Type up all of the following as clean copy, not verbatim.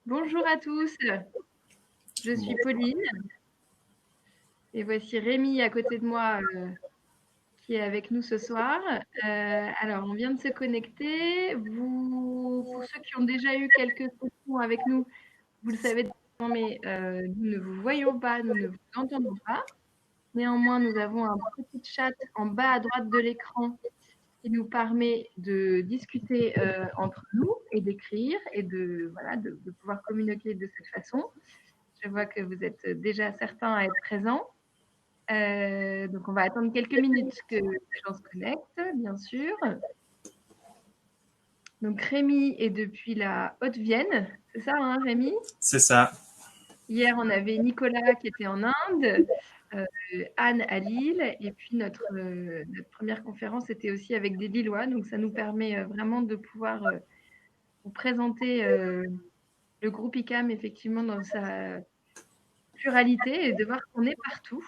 Bonjour à tous, je suis Pauline et voici Rémi à côté de moi qui est avec nous ce soir. Alors, on vient de se connecter. Pour ceux qui ont déjà eu quelques sessions avec nous, vous le savez désormais, mais nous ne vous voyons pas, nous ne vous entendons pas. Néanmoins, nous avons un petit chat en bas à droite de l'écran qui nous permet de discuter entre nous et d'écrire et de pouvoir communiquer de cette façon. Je vois que vous êtes déjà certains à être présents. Donc, on va attendre quelques minutes que les gens se connectent, bien sûr. Donc, Rémi est depuis la Haute-Vienne, c'est ça, hein, Rémi? C'est ça. Hier, on avait Nicolas qui était en Inde, Anne à Lille, et puis notre première conférence était aussi avec des Lillois. Donc, ça nous permet vraiment de pouvoir vous présenter le groupe ICAM effectivement dans sa pluralité et de voir qu'on est partout.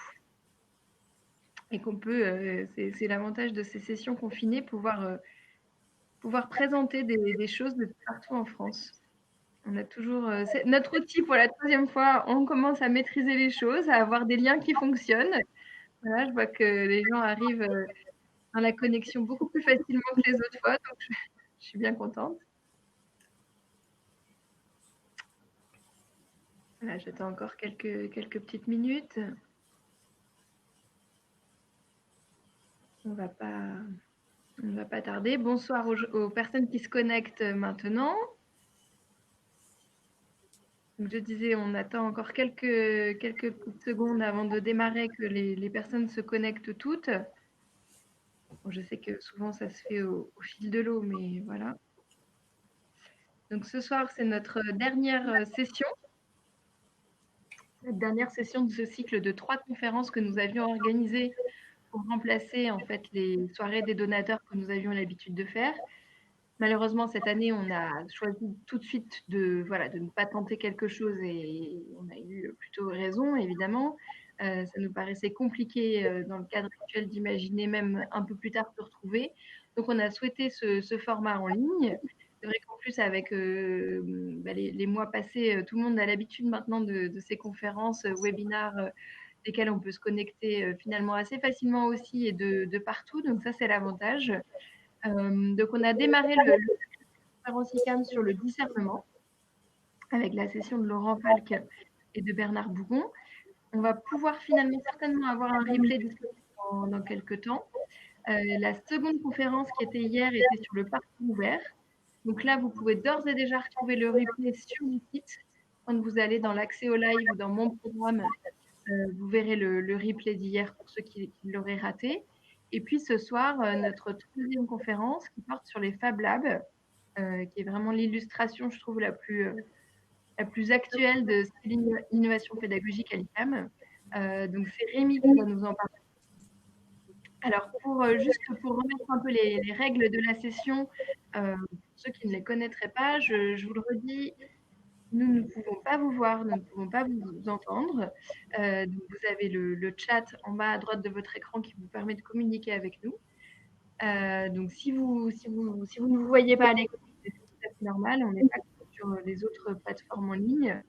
Et qu'on peut, c'est l'avantage de ces sessions confinées, pouvoir présenter des choses de partout en France. On a toujours, c'est notre outil pour la troisième fois, on commence à maîtriser les choses, à avoir des liens qui fonctionnent. Voilà, je vois que les gens arrivent dans la connexion beaucoup plus facilement que les autres fois, donc je suis bien contente. Voilà, j'attends encore quelques petites minutes. On va pas tarder. Bonsoir aux personnes qui se connectent maintenant. Donc, je disais, on attend encore quelques petites secondes avant de démarrer que les personnes se connectent toutes. Bon, je sais que souvent, ça se fait au fil de l'eau, mais voilà. Donc, ce soir, c'est notre dernière session. La dernière session de ce cycle de 3 conférences que nous avions organisées pour remplacer en fait les soirées des donateurs que nous avions l'habitude de faire. Malheureusement, cette année, on a choisi tout de suite de ne pas tenter quelque chose et on a eu plutôt raison, évidemment. Ça nous paraissait compliqué dans le cadre actuel d'imaginer même un peu plus tard se retrouver. Donc, on a souhaité ce format en ligne. C'est vrai qu'en plus, avec les mois passés, tout le monde a l'habitude maintenant de ces conférences, webinaires, desquelles on peut se connecter finalement assez facilement aussi et de partout. Donc, ça, c'est l'avantage. Donc, on a démarré le conférence ICAM sur le discernement avec la session de Laurent Falk et de Bernard Bougon. On va pouvoir finalement certainement avoir un replay disponible dans quelques temps. La seconde conférence qui était hier était sur le parcours ouvert. Donc là, vous pouvez d'ores et déjà retrouver le replay sur le site. Quand vous allez dans l'accès au live ou dans mon programme, vous verrez le replay d'hier pour ceux qui l'auraient raté. Et puis ce soir, notre troisième conférence qui porte sur les Fab Labs, qui est vraiment l'illustration, je trouve, la plus actuelle de l'innovation pédagogique à l'ICAM. Donc c'est Rémi qui va nous en parler. Alors juste pour remettre un peu les règles de la session, pour ceux qui ne les connaîtraient pas, je vous le redis, nous ne pouvons pas vous voir, nous ne pouvons pas vous entendre. Donc vous avez le chat en bas à droite de votre écran qui vous permet de communiquer avec nous. Donc si vous ne vous voyez pas à l'écran, c'est tout à fait normal, on n'est pas sur les autres plateformes en ligne.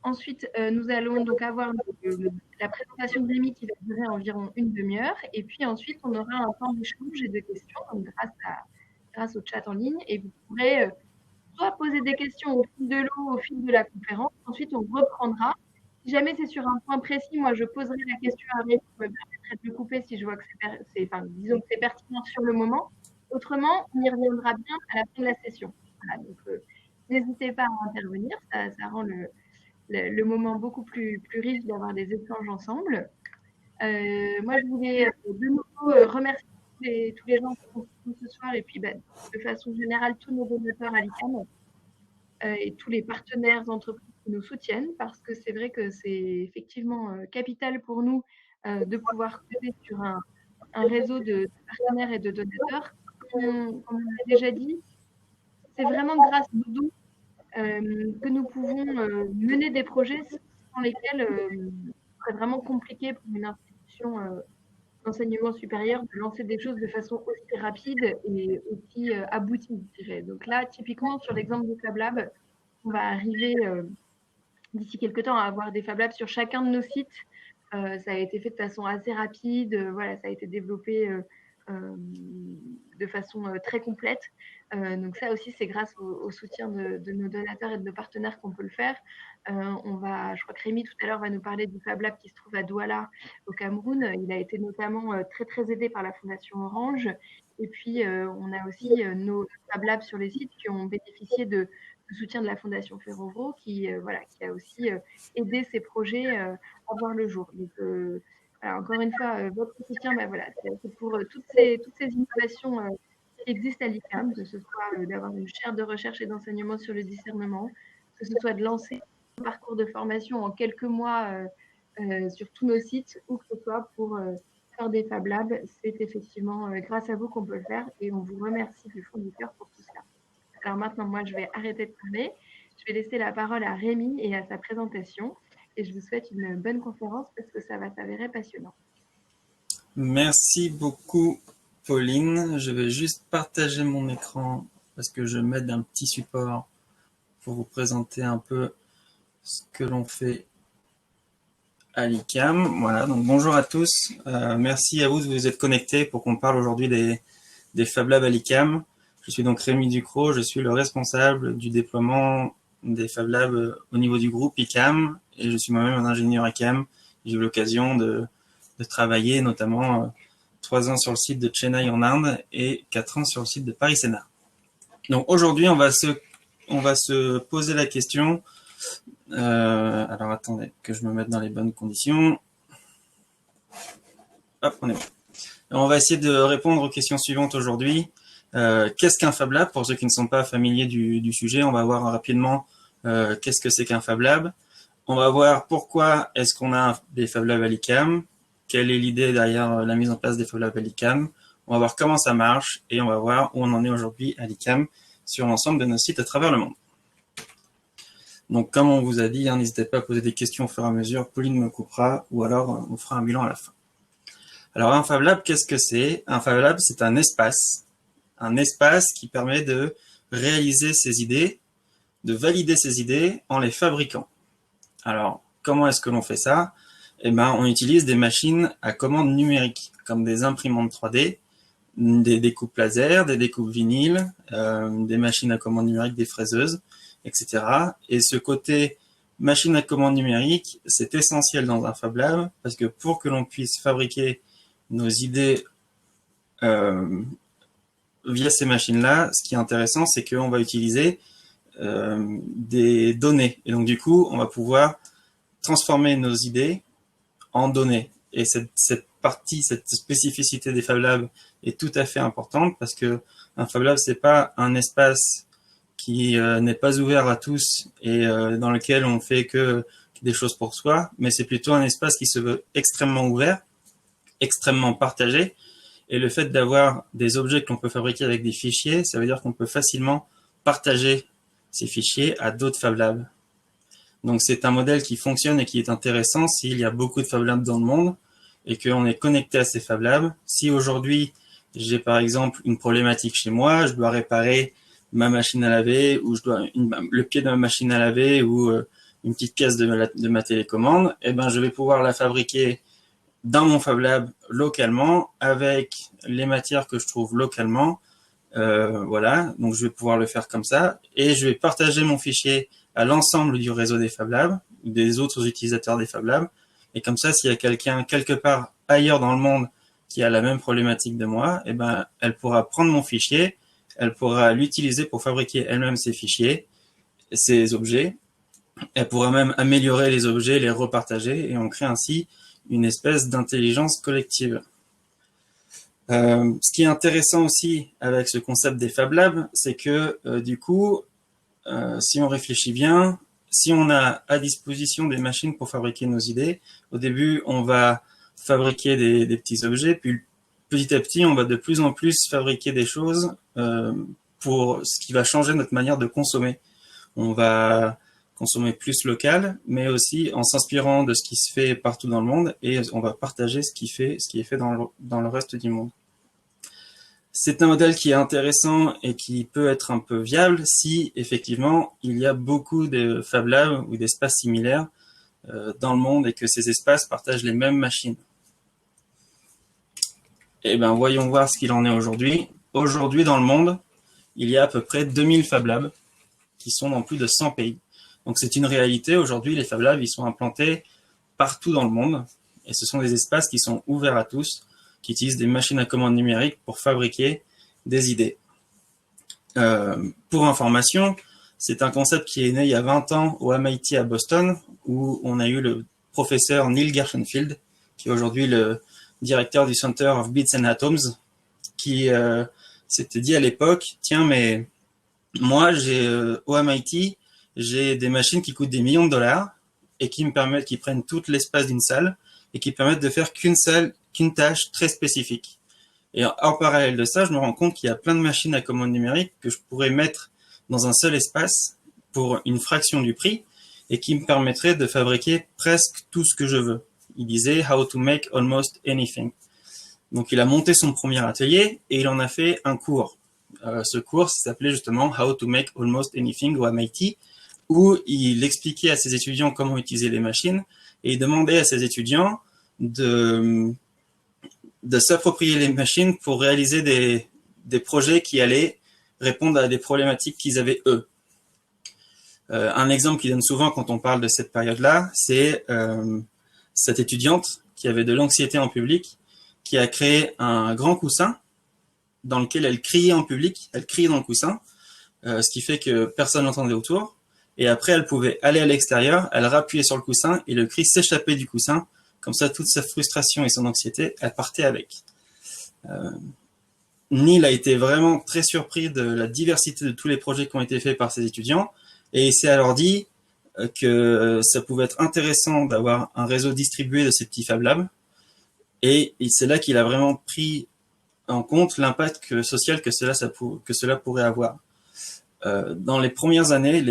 Ensuite, nous allons donc avoir la présentation de Rémi qui va durer environ une demi-heure. Et puis ensuite, on aura un temps d'échange et de questions donc grâce au chat en ligne. Et vous pourrez soit poser des questions au fil de l'eau, au fil de la conférence. Ensuite, on reprendra. Si jamais c'est sur un point précis, moi, je poserai la question à Rémi qui me permettrait de le couper si je vois que disons que c'est pertinent sur le moment. Autrement, on y reviendra bien à la fin de la session. Voilà, donc, n'hésitez pas à intervenir, ça rend le moment beaucoup plus riche d'avoir des échanges ensemble. Moi, je voulais de nouveau remercier tous les gens qui sont ce soir et puis de façon générale tous nos donateurs à l'ICAM et tous les partenaires entreprises qui nous soutiennent parce que c'est vrai que c'est effectivement capital pour nous de pouvoir compter sur un réseau de partenaires et de donateurs. Comme on l'a déjà dit, c'est vraiment grâce à nous que nous pouvons mener des projets sans lesquels ce serait vraiment compliqué pour une institution d'enseignement supérieur de lancer des choses de façon aussi rapide et aussi aboutie, je dirais. Donc là, typiquement, sur l'exemple du Fab Lab, on va arriver d'ici quelques temps à avoir des Fab Labs sur chacun de nos sites. Ça a été fait de façon assez rapide, voilà, ça a été développé de façon très complète. Donc ça aussi, c'est grâce au soutien de nos donateurs et de nos partenaires qu'on peut le faire. Je crois que Rémi tout à l'heure va nous parler du Fab Lab qui se trouve à Douala au Cameroun. Il a été notamment très très aidé par la Fondation Orange. Et puis on a aussi nos Fab Labs sur les sites qui ont bénéficié du soutien de la Fondation Ferrovro qui a aussi aidé ces projets à voir le jour. Donc voilà, encore une fois, votre soutien, c'est pour toutes ces innovations qui existent à l'ICAM, que ce soit d'avoir une chaire de recherche et d'enseignement sur le discernement, que ce soit de lancer un parcours de formation en quelques mois sur tous nos sites, ou que ce soit pour faire des Fab Labs. C'est effectivement grâce à vous qu'on peut le faire et on vous remercie du fond du cœur pour tout cela. Alors maintenant, moi, je vais arrêter de parler. Je vais laisser la parole à Rémi et à sa présentation. Et je vous souhaite une bonne conférence parce que ça va s'avérer passionnant. Merci beaucoup, Pauline. Je vais juste partager mon écran parce que je m'aide d'un petit support pour vous présenter un peu ce que l'on fait à l'ICAM. Voilà, donc bonjour à tous. Merci à vous de vous être connectés pour qu'on parle aujourd'hui des Fab Labs à l'ICAM. Je suis donc Rémi Ducrot, je suis le responsable du déploiement des Fab Labs au niveau du groupe ICAM et je suis moi-même un ingénieur ICAM. J'ai eu l'occasion de travailler notamment 3 ans sur le site de Chennai en Inde et 4 ans sur le site de Paris-Sénart. Donc aujourd'hui, on va se poser la question. Alors attendez que je me mette dans les bonnes conditions. Hop, on est bon. On va essayer de répondre aux questions suivantes aujourd'hui. Qu'est-ce qu'un Fab Lab? Pour ceux qui ne sont pas familiers du sujet, on va voir rapidement qu'est-ce que c'est qu'un Fab Lab. On va voir pourquoi est-ce qu'on a des Fab Labs à l'ICAM, quelle est l'idée derrière la mise en place des Fab Labs à l'ICAM. On va voir comment ça marche et on va voir où on en est aujourd'hui à l'ICAM sur l'ensemble de nos sites à travers le monde. Donc comme on vous a dit, n'hésitez pas à poser des questions au fur et à mesure, Pauline me coupera ou alors on fera un bilan à la fin. Alors un Fab Lab, qu'est-ce que c'est? Un Fab Lab, c'est un espace qui permet de réaliser ses idées, de valider ses idées en les fabriquant. Alors, comment est-ce que l'on fait ça? Eh ben, on utilise des machines à commande numérique, comme des imprimantes 3D, des découpes laser, des découpes vinyle, des machines à commande numérique, des fraiseuses, etc. Et ce côté machine à commande numérique, c'est essentiel dans un Fab Lab, parce que pour que l'on puisse fabriquer nos idées via ces machines-là, ce qui est intéressant, c'est qu'on va utiliser des données. Et donc, du coup, on va pouvoir transformer nos idées en données. Et cette partie, cette spécificité des Fab Labs est tout à fait importante parce que un Fab Lab, c'est pas un espace qui n'est pas ouvert à tous et dans lequel on fait que des choses pour soi, mais c'est plutôt un espace qui se veut extrêmement ouvert, extrêmement partagé. Et le fait d'avoir des objets que l'on peut fabriquer avec des fichiers, ça veut dire qu'on peut facilement partager ces fichiers à d'autres Fab Labs. Donc c'est un modèle qui fonctionne et qui est intéressant s'il y a beaucoup de Fab Labs dans le monde et qu'on est connecté à ces Fab Labs. Si aujourd'hui j'ai par exemple une problématique chez moi, je dois réparer ma machine à laver ou le pied de ma machine à laver ou une petite pièce de ma télécommande, eh ben je vais pouvoir la fabriquer dans mon Fab Lab localement avec les matières que je trouve localement. Voilà, donc je vais pouvoir le faire comme ça et je vais partager mon fichier à l'ensemble du réseau des Fab Labs, des autres utilisateurs des Fab Labs. Et comme ça, s'il y a quelqu'un quelque part ailleurs dans le monde qui a la même problématique de moi, eh ben, elle pourra prendre mon fichier, elle pourra l'utiliser pour fabriquer elle-même ses fichiers, ses objets. Elle pourra même améliorer les objets, les repartager et on crée ainsi une espèce d'intelligence collective. Ce qui est intéressant aussi avec ce concept des Fab Labs, c'est que du coup, si on réfléchit bien, si on a à disposition des machines pour fabriquer nos idées, au début, on va fabriquer des petits objets, puis petit à petit, on va de plus en plus fabriquer des choses pour ce qui va changer notre manière de consommer. On va consommer plus local, mais aussi en s'inspirant de ce qui se fait partout dans le monde et on va partager ce qui est fait dans le reste du monde. C'est un modèle qui est intéressant et qui peut être un peu viable si effectivement il y a beaucoup de Fab Labs ou d'espaces similaires dans le monde et que ces espaces partagent les mêmes machines. Eh bien, voyons voir ce qu'il en est aujourd'hui. Aujourd'hui, dans le monde, il y a à peu près 2000 Fab Labs qui sont dans plus de 100 pays. Donc c'est une réalité. Aujourd'hui, les Fab Labs, ils sont implantés partout dans le monde. Et ce sont des espaces qui sont ouverts à tous, qui utilisent des machines à commande numérique pour fabriquer des idées. Pour information, c'est un concept qui est né il y a 20 ans au MIT à Boston, où on a eu le professeur Neil Gershenfield, qui est aujourd'hui le directeur du Center of Bits and Atoms, qui s'était dit à l'époque, tiens, mais moi, au MIT, j'ai des machines qui coûtent des millions de dollars et qui prennent tout l'espace d'une salle et qui permettent de faire qu'une tâche très spécifique. Et en parallèle de ça, je me rends compte qu'il y a plein de machines à commande numérique que je pourrais mettre dans un seul espace pour une fraction du prix et qui me permettrait de fabriquer presque tout ce que je veux. Il disait « How to make almost anything ». Donc il a monté son premier atelier et il en a fait un cours. Ce cours s'appelait justement « How to make almost anything » au MIT, où il expliquait à ses étudiants comment utiliser les machines et il demandait à ses étudiants de s'approprier les machines pour réaliser des projets qui allaient répondre à des problématiques qu'ils avaient eux. Un exemple qu'il donne souvent quand on parle de cette période-là, c'est cette étudiante qui avait de l'anxiété en public, qui a créé un grand coussin dans lequel elle criait en public, elle criait dans le coussin, ce qui fait que personne n'entendait autour. Et après, elle pouvait aller à l'extérieur, elle rappuyait sur le coussin et le cri s'échappait du coussin. Comme ça, toute sa frustration et son anxiété, elle partait avec. Neil a été vraiment très surpris de la diversité de tous les projets qui ont été faits par ses étudiants et il s'est alors dit que ça pouvait être intéressant d'avoir un réseau distribué de ces petits Fab Labs. Et c'est là qu'il a vraiment pris en compte l'impact social que cela pourrait avoir. Dans les premières années,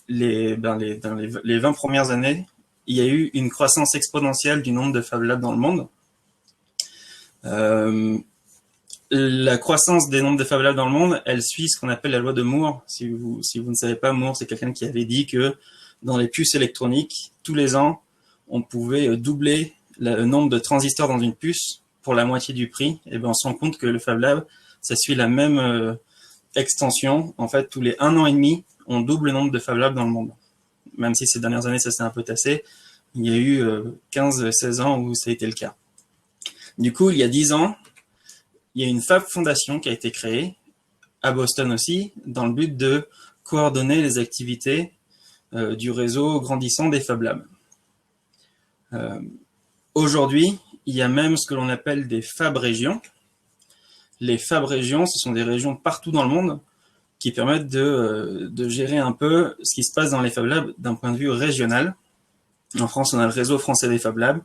dans les 20 premières années, il y a eu une croissance exponentielle du nombre de Fab Labs dans le monde. La croissance des nombres de Fab Labs dans le monde, elle suit ce qu'on appelle la loi de Moore. Si vous ne savez pas, Moore, c'est quelqu'un qui avait dit que dans les puces électroniques, tous les ans, on pouvait doubler le nombre de transistors dans une puce pour la moitié du prix. Et bien, on se rend compte que le Fab Lab, ça suit la même extension. En fait, tous les 1 an et demi, on double le nombre de Fab Labs dans le monde. Même si ces dernières années, ça s'est un peu tassé, il y a eu 15-16 ans où ça a été le cas. Du coup, il y a 10 ans, il y a une Fab Foundation qui a été créée, à Boston aussi, dans le but de coordonner les activités du réseau grandissant des Fab Labs. Aujourd'hui, il y a même ce que l'on appelle des Fab Régions. Les Fab Régions, ce sont des régions partout dans le monde qui permettent de gérer un peu ce qui se passe dans les Fab Labs d'un point de vue régional. En France, on a le réseau français des Fab Labs,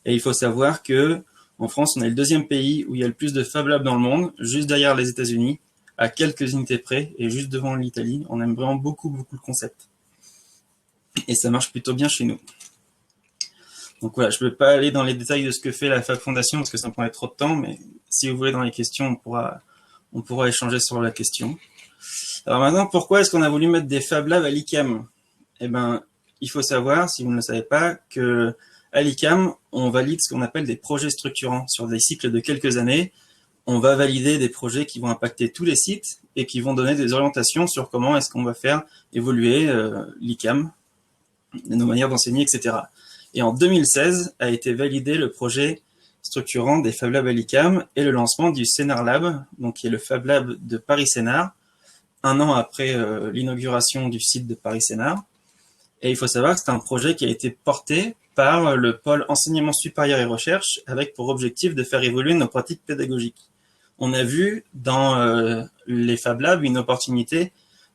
et il faut savoir que en France, on est le 2e pays où il y a le plus de Fab Labs dans le monde, juste derrière les États-Unis, à quelques unités près, et juste devant l'Italie. On aime vraiment beaucoup le concept. Et ça marche plutôt bien chez nous. Donc voilà, je ne peux pas aller dans les détails de ce que fait la Fab Foundation, parce que ça me prendrait trop de temps, mais si vous voulez dans les questions, on pourra échanger sur la question. Alors maintenant, pourquoi est-ce qu'on a voulu mettre des Fab Labs à l'ICAM? Eh ben, il faut savoir, si vous ne le savez pas, que à l'ICAM, on valide ce qu'on appelle des projets structurants. Sur des cycles de quelques années, on va valider des projets qui vont impacter tous les sites et qui vont donner des orientations sur comment est-ce qu'on va faire évoluer l'ICAM, nos manières d'enseigner, etc. Et en 2016 a été validé le projet structurant des Fab Labs à l'ICAM et le lancement du Sénar Lab, donc qui est le Fab Lab de Paris-Sénar, 1 an après l'inauguration du site de Paris-Sénar. Et il faut savoir que c'est un projet qui a été porté par le pôle enseignement supérieur et recherche avec pour objectif de faire évoluer nos pratiques pédagogiques. On a vu dans les Fab Labs une opportunité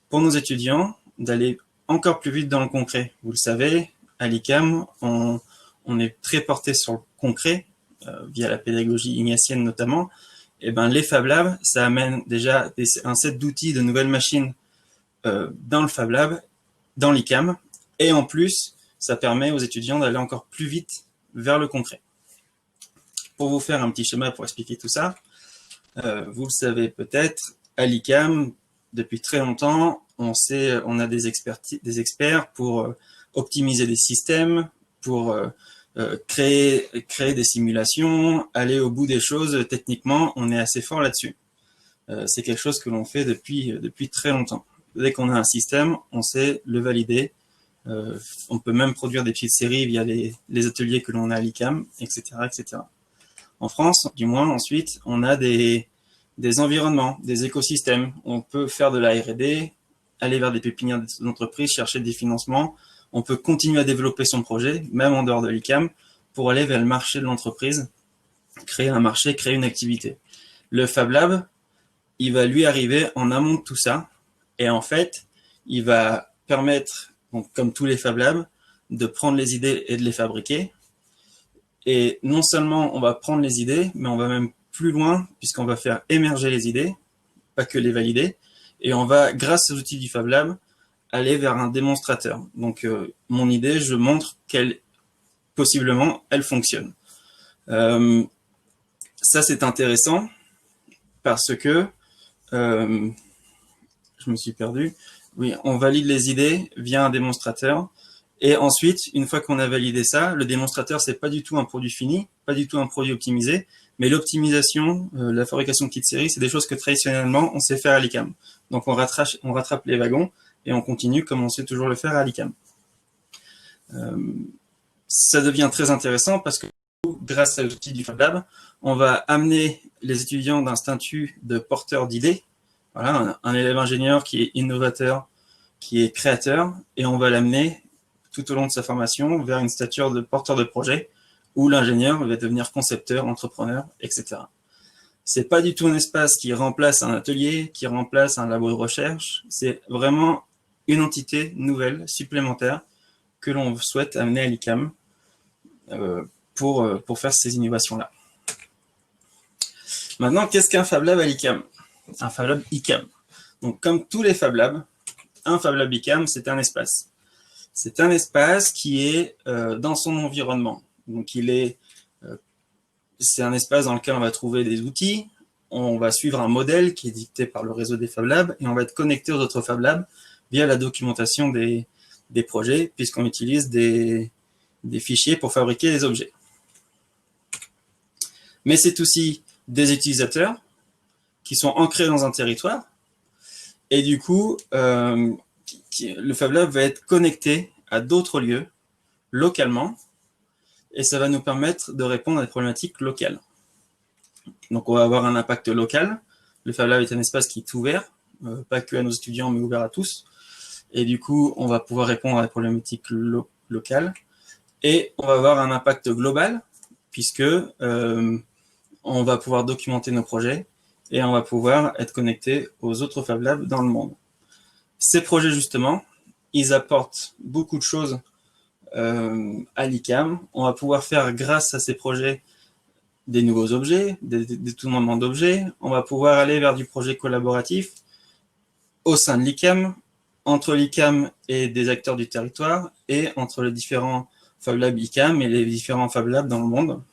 pour nos étudiants d'aller encore plus vite dans le concret. Vous le savez, à l'ICAM, on est très porté sur le concret, via la pédagogie ignatienne notamment. Et ben, les Fab Labs, ça amène déjà un set d'outils, de nouvelles machines dans le Fab Lab, dans l'ICAM, et en plus, ça permet aux étudiants d'aller encore plus vite vers le concret. Pour vous faire un petit schéma pour expliquer tout ça, Vous le savez peut-être, à l'ICAM, depuis très longtemps, on a des experts pour optimiser des systèmes, pour créer des simulations, aller au bout des choses. Techniquement, on est assez fort là-dessus. C'est quelque chose que l'on fait depuis très longtemps. Dès qu'on a un système, on sait le valider. On peut même produire des petites séries via les ateliers que l'on a à l'ICAM, etc., etc. En France, du moins, ensuite, on a des environnements, des écosystèmes. On peut faire de la R&D, aller vers des pépinières d'entreprises, chercher des financements. On peut continuer à développer son projet, même en dehors de l'ICAM, pour aller vers le marché de l'entreprise, créer un marché, créer une activité. Le Fab Lab, il va lui arriver en amont de tout ça, et en fait, il va permettre, donc, comme tous les Fab Labs, de prendre les idées et de les fabriquer. Et non seulement on va prendre les idées, mais on va même plus loin, puisqu'on va faire émerger les idées, pas que les valider, et on va, grâce aux outils du Fab Lab, aller vers un démonstrateur. Donc, mon idée, je montre qu'elle, possiblement, elle fonctionne. Ça, c'est intéressant, parce que, je me suis perdu, oui, on valide les idées via un démonstrateur, et ensuite, une fois qu'on a validé ça, le démonstrateur, c'est pas du tout un produit fini, pas du tout un produit optimisé, mais l'optimisation, la fabrication de petites séries, c'est des choses que traditionnellement, on sait faire à l'ICAM. Donc, on rattrape les wagons et on continue comme on sait toujours le faire à l'ICAM. Ça devient très intéressant parce que grâce à l'outil du Fab Lab, on va amener les étudiants d'un statut de porteur d'idées, voilà, un élève ingénieur qui est innovateur, qui est créateur, et on va l'amener tout au long de sa formation vers une stature de porteur de projet, où l'ingénieur va devenir concepteur, entrepreneur, etc. C'est pas du tout un espace qui remplace un atelier, qui remplace un labo de recherche, c'est vraiment une entité nouvelle, supplémentaire, que l'on souhaite amener à l'ICAM pour faire ces innovations-là. Maintenant, qu'est-ce qu'un Fab Lab à l'ICAM? Un Fab Lab ICAM. Donc, comme tous les Fab Labs, un Fab Lab ICAM, c'est un espace. C'est un espace qui est dans son environnement. Donc, c'est un espace dans lequel on va trouver des outils, on va suivre un modèle qui est dicté par le réseau des Fab Labs et on va être connecté aux autres Fab Labs via la documentation des projets, puisqu'on utilise des fichiers pour fabriquer des objets. Mais c'est aussi des utilisateurs qui sont ancrés dans un territoire et du coup, le Fab Lab va être connecté à d'autres lieux localement et ça va nous permettre de répondre à des problématiques locales. Donc, on va avoir un impact local. Le Fab Lab est un espace qui est ouvert, pas que à nos étudiants, mais ouvert à tous. Et du coup, on va pouvoir répondre à des problématiques locales. Et on va avoir un impact global, puisque on va pouvoir documenter nos projets et on va pouvoir être connecté aux autres Fab Labs dans le monde. Ces projets, justement, ils apportent beaucoup de choses à l'ICAM. On va pouvoir faire, grâce à ces projets, des nouveaux objets, des détournements d'objets. On va pouvoir aller vers du projet collaboratif au sein de l'ICAM, entre l'ICAM et des acteurs du territoire, et entre les différents Fab Labs ICAM et les différents Fab Labs dans le monde.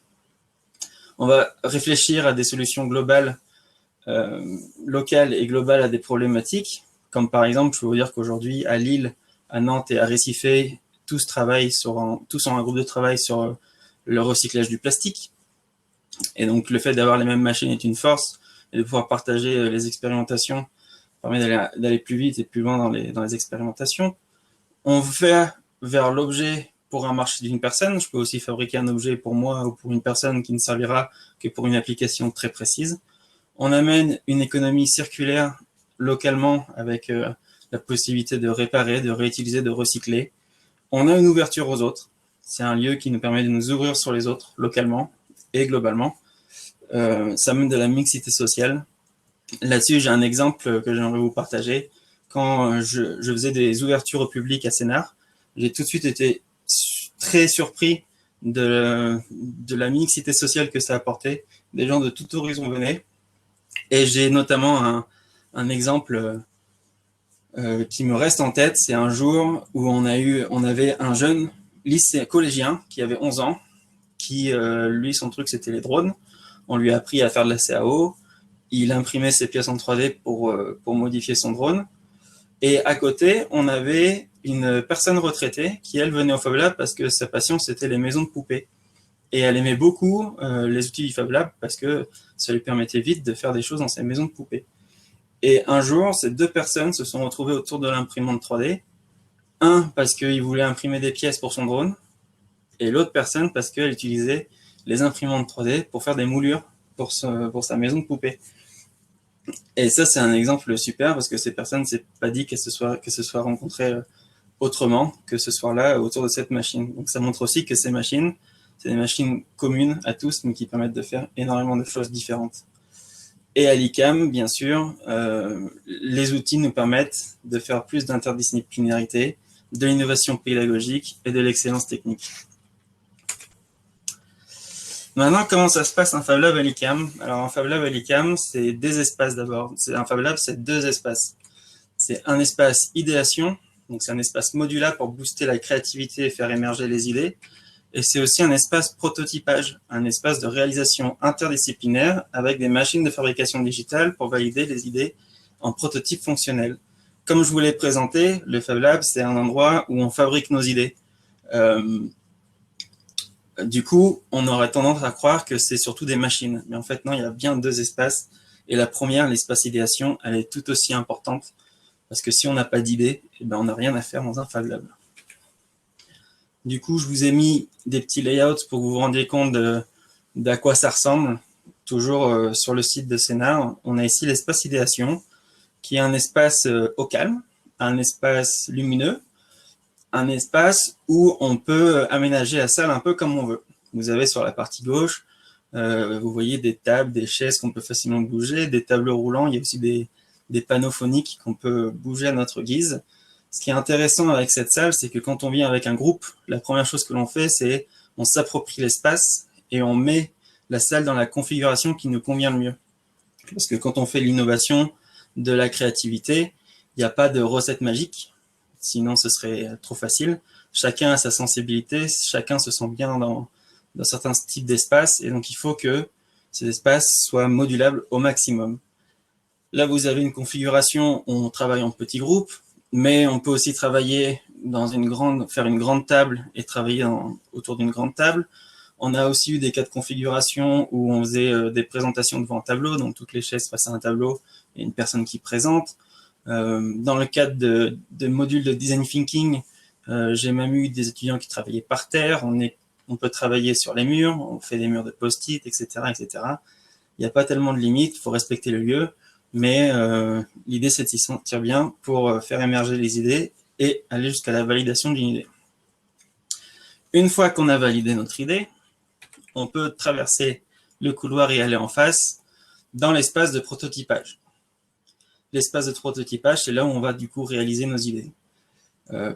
On va réfléchir à des solutions globales, locales et globales à des problématiques, comme par exemple, je peux vous dire qu'aujourd'hui, à Lille, à Nantes et à Recife, tous ont un groupe de travail sur le recyclage du plastique. Et donc, le fait d'avoir les mêmes machines est une force, et de pouvoir partager les expérimentations permet d'aller plus vite et plus loin dans les expérimentations. On va vers l'objet pour un marché d'une personne. Je peux aussi fabriquer un objet pour moi ou pour une personne qui ne servira que pour une application très précise. On amène une économie circulaire localement avec la possibilité de réparer, de réutiliser, de recycler. On a une ouverture aux autres. C'est un lieu qui nous permet de nous ouvrir sur les autres localement et globalement. Ça amène de la mixité sociale. Là-dessus, j'ai un exemple que j'aimerais vous partager. Quand je faisais des ouvertures au public à Sénart, j'ai tout de suite été très surpris de la mixité sociale que ça apportait. Des gens de tout horizon venaient. Et j'ai notamment un exemple qui me reste en tête. C'est un jour où on avait un jeune collégien qui avait 11 ans, qui, lui, son truc, c'était les drones. On lui a appris à faire de la CAO. il imprimait ses pièces en 3D pour modifier son drone. Et à côté, on avait une personne retraitée qui, elle, venait au Fab Lab parce que sa passion, c'était les maisons de poupées. Et elle aimait beaucoup les outils du Fab Lab parce que ça lui permettait vite de faire des choses dans ses maisons de poupées. Et un jour, ces deux personnes se sont retrouvées autour de l'imprimante 3D. Un, parce qu'il voulait imprimer des pièces pour son drone, et l'autre personne parce qu'elle utilisait les imprimantes 3D pour faire des moulures pour sa maison de poupée. Et ça, c'est un exemple super parce que ces personnes ne s'est pas dit qu'elles se soient rencontrées autrement que ce soir-là autour de cette machine. Donc ça montre aussi que ces machines, c'est des machines communes à tous, mais qui permettent de faire énormément de choses différentes. Et à l'ICAM, bien sûr, les outils nous permettent de faire plus d'interdisciplinarité, de l'innovation pédagogique et de l'excellence technique. Maintenant, comment ça se passe un Fab Lab à l'ICAM? Alors, un Fab Lab à l'ICAM, c'est des espaces d'abord. Un Fab Lab, c'est deux espaces. C'est un espace idéation, donc c'est un espace modulable pour booster la créativité et faire émerger les idées. Et c'est aussi un espace prototypage, un espace de réalisation interdisciplinaire avec des machines de fabrication digitale pour valider les idées en prototype fonctionnel. Comme je vous l'ai présenté, le Fab Lab, c'est un endroit où on fabrique nos idées. Du coup, on aurait tendance à croire que c'est surtout des machines. Mais en fait, non, il y a bien deux espaces. Et la première, l'espace idéation, elle est tout aussi importante. Parce que si on n'a pas d'idée, eh ben, on n'a rien à faire dans un Fab Lab. Du coup, je vous ai mis des petits layouts pour que vous vous rendiez compte d'à quoi ça ressemble. Toujours sur le site de Scénar, on a ici l'espace idéation, qui est un espace au calme, un espace lumineux, un espace où on peut aménager la salle un peu comme on veut. Vous avez sur la partie gauche, vous voyez des tables, des chaises qu'on peut facilement bouger, des tableaux roulants, il y a aussi des panneaux phoniques qu'on peut bouger à notre guise. Ce qui est intéressant avec cette salle, c'est que quand on vient avec un groupe, la première chose que l'on fait, c'est on s'approprie l'espace et on met la salle dans la configuration qui nous convient le mieux. Parce que quand on fait l'innovation de la créativité, il n'y a pas de recette magique, sinon ce serait trop facile. Chacun a sa sensibilité, chacun se sent bien dans certains types d'espaces, et donc il faut que ces espaces soient modulables au maximum. Là, vous avez une configuration où on travaille en petits groupes, mais on peut aussi travailler faire une grande table et travailler autour d'une grande table. On a aussi eu des cas de configuration où on faisait des présentations devant un tableau, donc toutes les chaises passent à un tableau et une personne qui présente. Dans le cadre de modules de design thinking, j'ai même eu des étudiants qui travaillaient par terre. On peut travailler sur les murs, on fait des murs de post-it, etc., etc. Il n'y a pas tellement de limites, il faut respecter le lieu. Mais l'idée, c'est de s'y sentir bien pour faire émerger les idées et aller jusqu'à la validation d'une idée. Une fois qu'on a validé notre idée, on peut traverser le couloir et aller en face dans l'espace de prototypage. L'espace de prototypage, c'est là où on va du coup réaliser nos idées.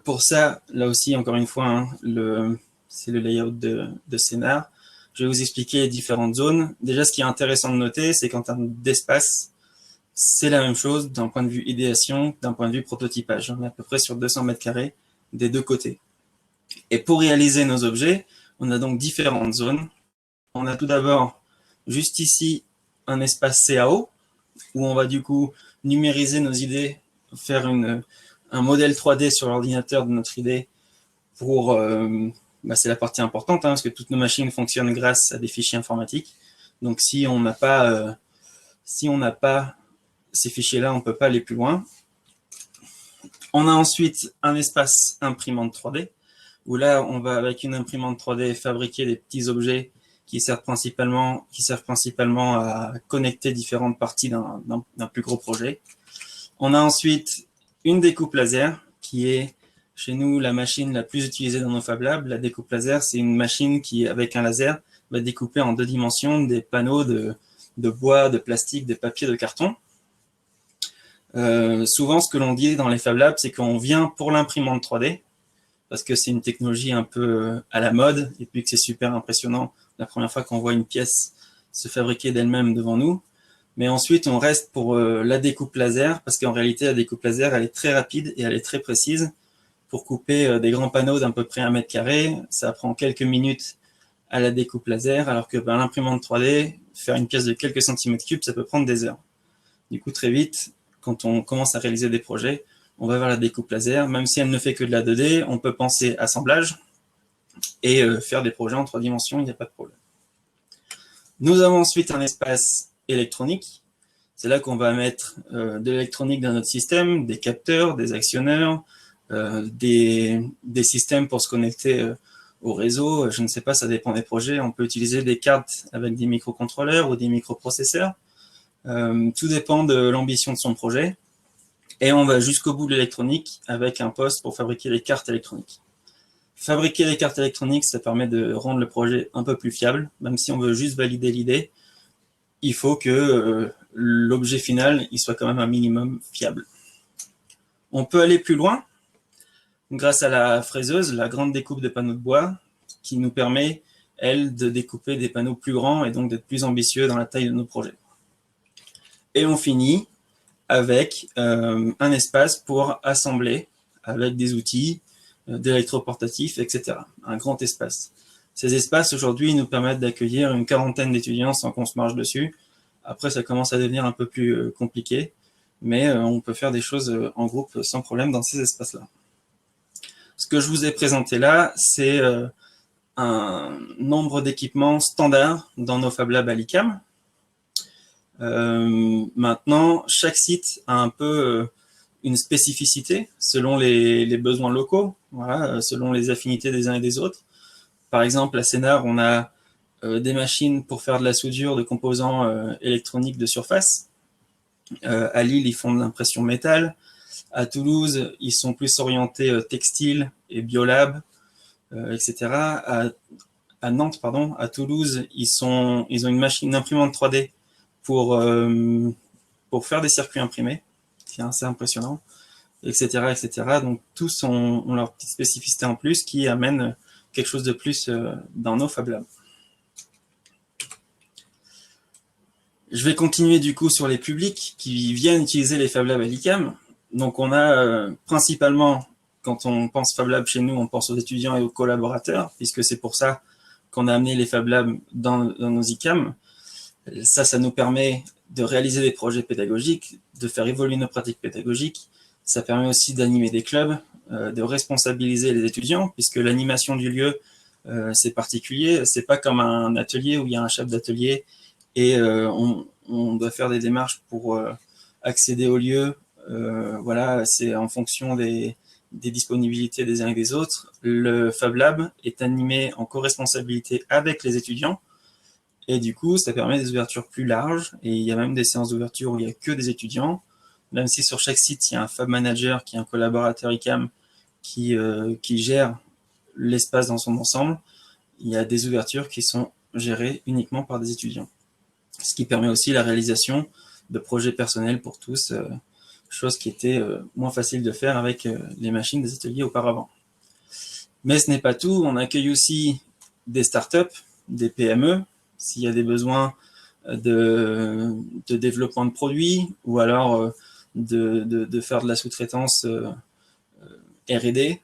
Pour ça, là aussi, encore une fois, hein, c'est le layout de Scénar. Je vais vous expliquer les différentes zones. Déjà, ce qui est intéressant de noter, c'est qu'en termes d'espace, c'est la même chose d'un point de vue idéation, d'un point de vue prototypage. On est à peu près sur 200 mètres carrés des deux côtés. Et pour réaliser nos objets, on a donc différentes zones. On a tout d'abord, juste ici, un espace CAO, où on va du coup numériser nos idées, faire un modèle 3D sur l'ordinateur de notre idée pour... c'est la partie importante, hein, parce que toutes nos machines fonctionnent grâce à des fichiers informatiques. Donc si on n'a pas ces fichiers-là, on ne peut pas aller plus loin. On a ensuite un espace imprimante 3D, où là, on va, avec une imprimante 3D, fabriquer des petits objets qui servent principalement à connecter différentes parties d'un plus gros projet. On a ensuite une découpe laser, qui est, chez nous, la machine la plus utilisée dans nos Fab Labs. La découpe laser, c'est une machine qui, avec un laser, va découper en 2 dimensions des panneaux de bois, de plastique, de papier, de carton. Souvent, ce que l'on dit dans les Fab Labs, c'est qu'on vient pour l'imprimante 3D, parce que c'est une technologie un peu à la mode, et puis que c'est super impressionnant la première fois qu'on voit une pièce se fabriquer d'elle-même devant nous. Mais ensuite, on reste pour la découpe laser, parce qu'en réalité, la découpe laser, elle est très rapide et elle est très précise. Pour couper des grands panneaux d'à peu près 1 mètre carré, ça prend quelques minutes à la découpe laser, alors que l'imprimante 3D, faire une pièce de quelques centimètres cubes, ça peut prendre des heures. Du coup, très vite, quand on commence à réaliser des projets, on va vers la découpe laser. Même si elle ne fait que de la 2D, on peut penser assemblage et faire des projets en 3 dimensions, il n'y a pas de problème. Nous avons ensuite un espace électronique. C'est là qu'on va mettre de l'électronique dans notre système, des capteurs, des actionneurs, des systèmes pour se connecter au réseau. Je ne sais pas, ça dépend des projets. On peut utiliser des cartes avec des microcontrôleurs ou des microprocesseurs. Tout dépend de l'ambition de son projet. Et on va jusqu'au bout de l'électronique avec un poste pour fabriquer les cartes électroniques. Fabriquer les cartes électroniques, ça permet de rendre le projet un peu plus fiable. Même si on veut juste valider l'idée, il faut que l'objet final il soit quand même un minimum fiable. On peut aller plus loin grâce à la fraiseuse, la grande découpe de panneaux de bois, qui nous permet, elle, de découper des panneaux plus grands et donc d'être plus ambitieux dans la taille de nos projets. Et on finit avec un espace pour assembler avec des outils d'électroportatifs, etc. Un grand espace. Ces espaces, aujourd'hui, nous permettent d'accueillir une quarantaine d'étudiants sans qu'on se marche dessus. Après, ça commence à devenir un peu plus compliqué, mais on peut faire des choses en groupe sans problème dans ces espaces-là. Ce que je vous ai présenté là, c'est un nombre d'équipements standards dans nos Fab Labs à l'ICAM. Maintenant, chaque site a un peu une spécificité selon les besoins locaux, voilà, selon les affinités des uns et des autres. Par exemple, à Sénart, on a des machines pour faire de la soudure de composants électroniques de surface. À Lille, ils font de l'impression métal. À Toulouse, ils sont plus orientés textile et biolab, etc. À Nantes, pardon, à Toulouse, ils ont une machine, une imprimante 3D pour faire des circuits imprimés. C'est assez impressionnant, etc., etc. Donc tous ont leur petite spécificité en plus qui amène quelque chose de plus dans nos Fab Labs. Je vais continuer du coup sur les publics qui viennent utiliser les Fab Labs à l'ICAM. Donc on a principalement, quand on pense Fab Lab chez nous, on pense aux étudiants et aux collaborateurs, puisque c'est pour ça qu'on a amené les Fab Labs dans nos ICAM. Ça nous permet de réaliser des projets pédagogiques, de faire évoluer nos pratiques pédagogiques. Ça permet aussi d'animer des clubs, de responsabiliser les étudiants, puisque l'animation du lieu, c'est particulier. C'est pas comme un atelier où il y a un chef d'atelier et on doit faire des démarches pour accéder au lieu. Voilà, c'est en fonction des disponibilités des uns et des autres. Le Fab Lab est animé en co-responsabilité avec les étudiants. Et du coup, ça permet des ouvertures plus larges. Et il y a même des séances d'ouverture où il n'y a que des étudiants. Même si sur chaque site, il y a un Fab Manager qui est un collaborateur ICAM qui gère l'espace dans son ensemble, il y a des ouvertures qui sont gérées uniquement par des étudiants. Ce qui permet aussi la réalisation de projets personnels pour tous, chose qui était moins facile de faire avec les machines des ateliers auparavant. Mais ce n'est pas tout, on accueille aussi des startups, des PME, s'il y a des besoins de développement de produits ou alors de faire de la sous-traitance R&D.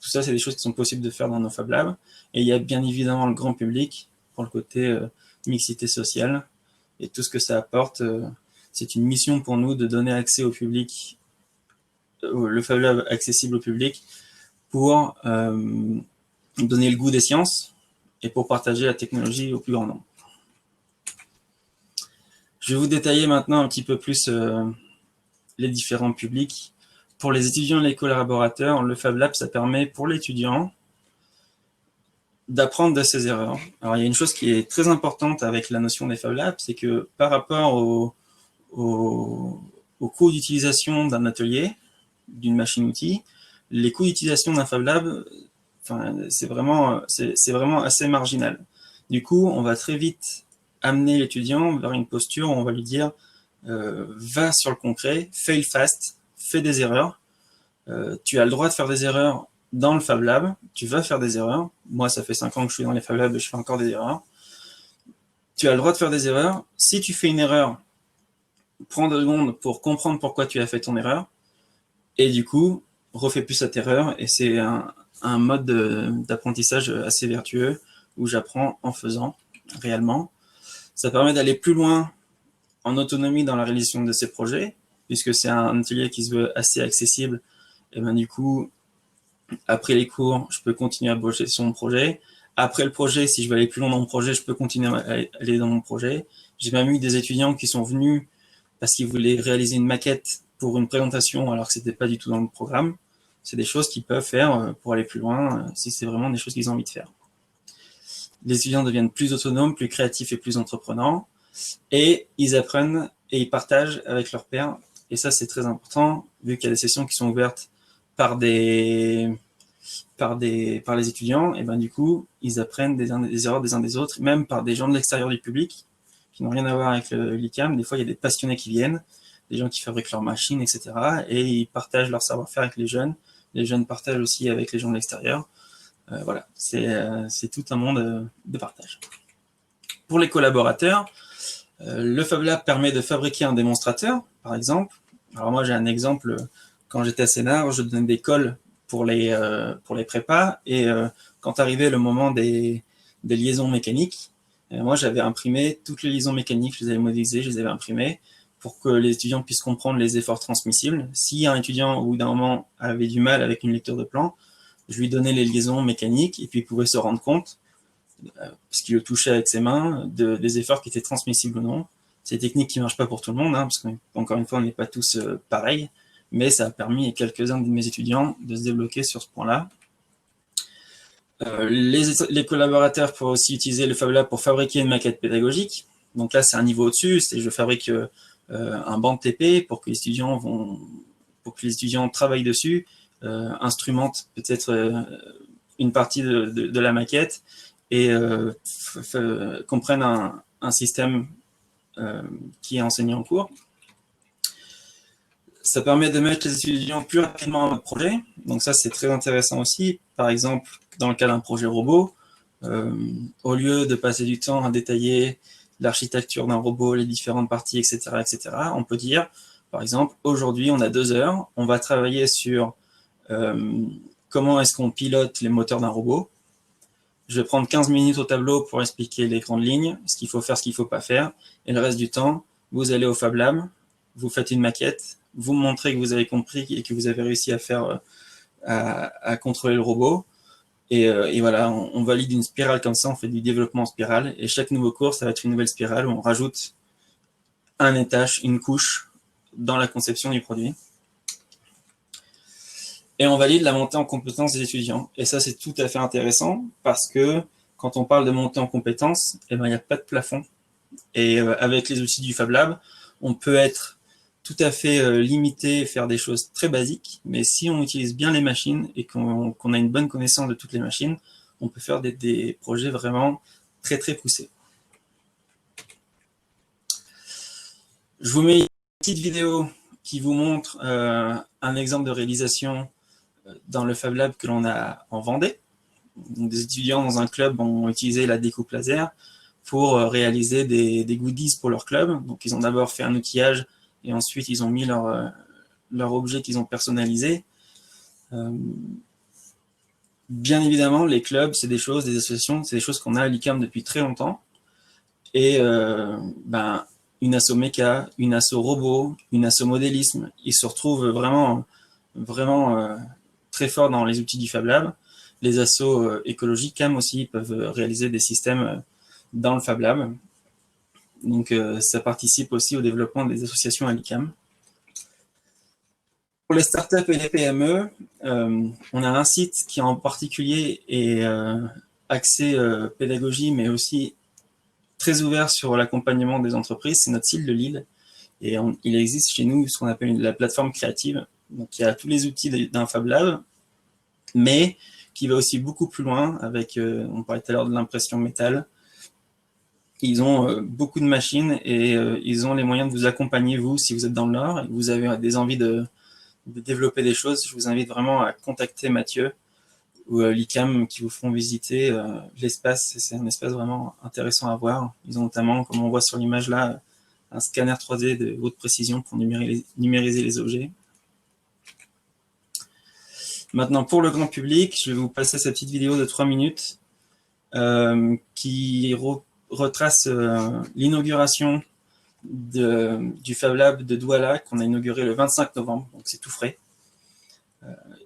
Tout ça, c'est des choses qui sont possibles de faire dans nos Fab Labs. Et il y a bien évidemment le grand public pour le côté mixité sociale et tout ce que ça apporte. C'est une mission pour nous de donner accès au public, le Fab Lab accessible au public pour donner le goût des sciences et pour partager la technologie au plus grand nombre. Je vais vous détailler maintenant un petit peu plus les différents publics. Pour les étudiants et les collaborateurs, le Fab Lab, ça permet pour l'étudiant d'apprendre de ses erreurs. Alors, il y a une chose qui est très importante avec la notion des Fab Labs, c'est que par rapport au coût d'utilisation d'un atelier, d'une machine-outil, les coûts d'utilisation d'un Fab Lab, c'est vraiment assez marginal. Du coup, on va très vite amener l'étudiant vers une posture où on va lui dire va sur le concret, fail fast, fais des erreurs. Tu as le droit de faire des erreurs dans le Fab Lab, tu vas faire des erreurs. Moi, ça fait 5 ans que je suis dans les Fab Labs et je fais encore des erreurs. Tu as le droit de faire des erreurs. Si tu fais une erreur, prends 2 secondes pour comprendre pourquoi tu as fait ton erreur. Et du coup, refais plus cette erreur. Et c'est un mode d'apprentissage assez vertueux où j'apprends en faisant réellement. Ça permet d'aller plus loin en autonomie dans la réalisation de ces projets, puisque c'est un atelier qui se veut assez accessible. Et ben du coup, après les cours, je peux continuer à bosser sur mon projet. Après le projet, si je veux aller plus loin dans mon projet, je peux continuer à aller dans mon projet. J'ai même eu des étudiants qui sont venus parce qu'ils voulaient réaliser une maquette pour une présentation alors que c'était pas du tout dans le programme. C'est des choses qu'ils peuvent faire pour aller plus loin si c'est vraiment des choses qu'ils ont envie de faire. Les étudiants deviennent plus autonomes, plus créatifs et plus entreprenants et ils apprennent et ils partagent avec leurs pairs. Et ça, c'est très important vu qu'il y a des sessions qui sont ouvertes par les étudiants, et ben du coup, ils apprennent des erreurs des uns des autres, même par des gens de l'extérieur du public, qui n'ont rien à voir avec l'ICAM. Des fois, il y a des passionnés qui viennent, des gens qui fabriquent leurs machines, etc. Et ils partagent leur savoir-faire avec les jeunes. Les jeunes partagent aussi avec les gens de l'extérieur. Voilà, c'est tout un monde de partage. Pour les collaborateurs, le Fab Lab permet de fabriquer un démonstrateur, par exemple. Alors moi, j'ai un exemple. Quand j'étais à Sénart, je donnais des cols pour les prépas. Et quand arrivait le moment des liaisons mécaniques, moi, j'avais imprimé toutes les liaisons mécaniques, je les avais modélisées, je les avais imprimées pour que les étudiants puissent comprendre les efforts transmissibles. Si un étudiant, au bout d'un moment, avait du mal avec une lecture de plan, je lui donnais les liaisons mécaniques et puis il pouvait se rendre compte, parce qu'il le touchait avec ses mains, des efforts qui étaient transmissibles ou non. C'est des techniques qui ne marchent pas pour tout le monde, hein, parce qu'encore une fois, on n'est pas tous pareils, mais ça a permis à quelques-uns de mes étudiants de se débloquer sur ce point-là. Les collaborateurs pourraient aussi utiliser le Fab Lab pour fabriquer une maquette pédagogique. Donc là, c'est un niveau au-dessus, c'est je fabrique un banc de TP pour que les étudiants travaillent dessus, instrumentent peut-être une partie de la maquette et comprennent un système qui est enseigné en cours. Ça permet de mettre les étudiants plus rapidement en projet. Donc ça, c'est très intéressant aussi. Par exemple, dans le cas d'un projet robot, au lieu de passer du temps à détailler l'architecture d'un robot, les différentes parties, etc., on peut dire, par exemple, aujourd'hui, on a 2 heures, on va travailler sur comment est-ce qu'on pilote les moteurs d'un robot. Je vais prendre 15 minutes au tableau pour expliquer les grandes lignes, ce qu'il faut faire, ce qu'il ne faut pas faire. Et le reste du temps, vous allez au Fab Lab, vous faites une maquette, vous montrez que vous avez compris et que vous avez réussi à faire à contrôler le robot. Et voilà, on valide une spirale comme ça, on fait du développement en spirale. Et chaque nouveau cours, ça va être une nouvelle spirale où on rajoute un étage, une couche dans la conception du produit. Et on valide la montée en compétences des étudiants. Et ça, c'est tout à fait intéressant parce que quand on parle de montée en compétences, eh ben, il n'y a pas de plafond. Et avec les outils du Fab Lab, on peut être tout à fait limité, faire des choses très basiques, mais si on utilise bien les machines et qu'on a une bonne connaissance de toutes les machines, on peut faire des projets vraiment très très poussés. Je vous mets une petite vidéo qui vous montre un exemple de réalisation dans le Fab Lab que l'on a en Vendée. Donc, des étudiants dans un club ont utilisé la découpe laser pour réaliser des goodies pour leur club. Donc ils ont d'abord fait un outillage et ensuite ils ont mis leur objet qu'ils ont personnalisé. Bien évidemment, les clubs, c'est des choses, des associations, c'est des choses qu'on a à l'ICAM depuis très longtemps. Et une asso méca, une asso robot, une asso modélisme, ils se retrouvent vraiment très forts dans les outils du Fab Lab. Les assos écologiques, CAM aussi, peuvent réaliser des systèmes dans le Fab Lab. Donc, ça participe aussi au développement des associations à l'ICAM. Pour les startups et les PME, on a un site qui en particulier est axé pédagogie, mais aussi très ouvert sur l'accompagnement des entreprises. C'est notre site de Lille. Et il existe chez nous ce qu'on appelle la plateforme créative. Donc, il y a tous les outils d'un Fab Lab, mais qui va aussi beaucoup plus loin avec, on parlait tout à l'heure de l'impression métal. Ils ont beaucoup de machines et ils ont les moyens de vous accompagner, vous, si vous êtes dans le Nord et que vous avez des envies de développer des choses. Je vous invite vraiment à contacter Mathieu ou l'ICAM qui vous feront visiter l'espace. C'est un espace vraiment intéressant à voir. Ils ont notamment, comme on voit sur l'image là, un scanner 3D de haute précision pour numériser les objets. Maintenant, pour le grand public, je vais vous passer cette petite vidéo de 3 minutes qui retrace l'inauguration du Fab Lab de Douala qu'on a inauguré le 25 novembre, donc c'est tout frais.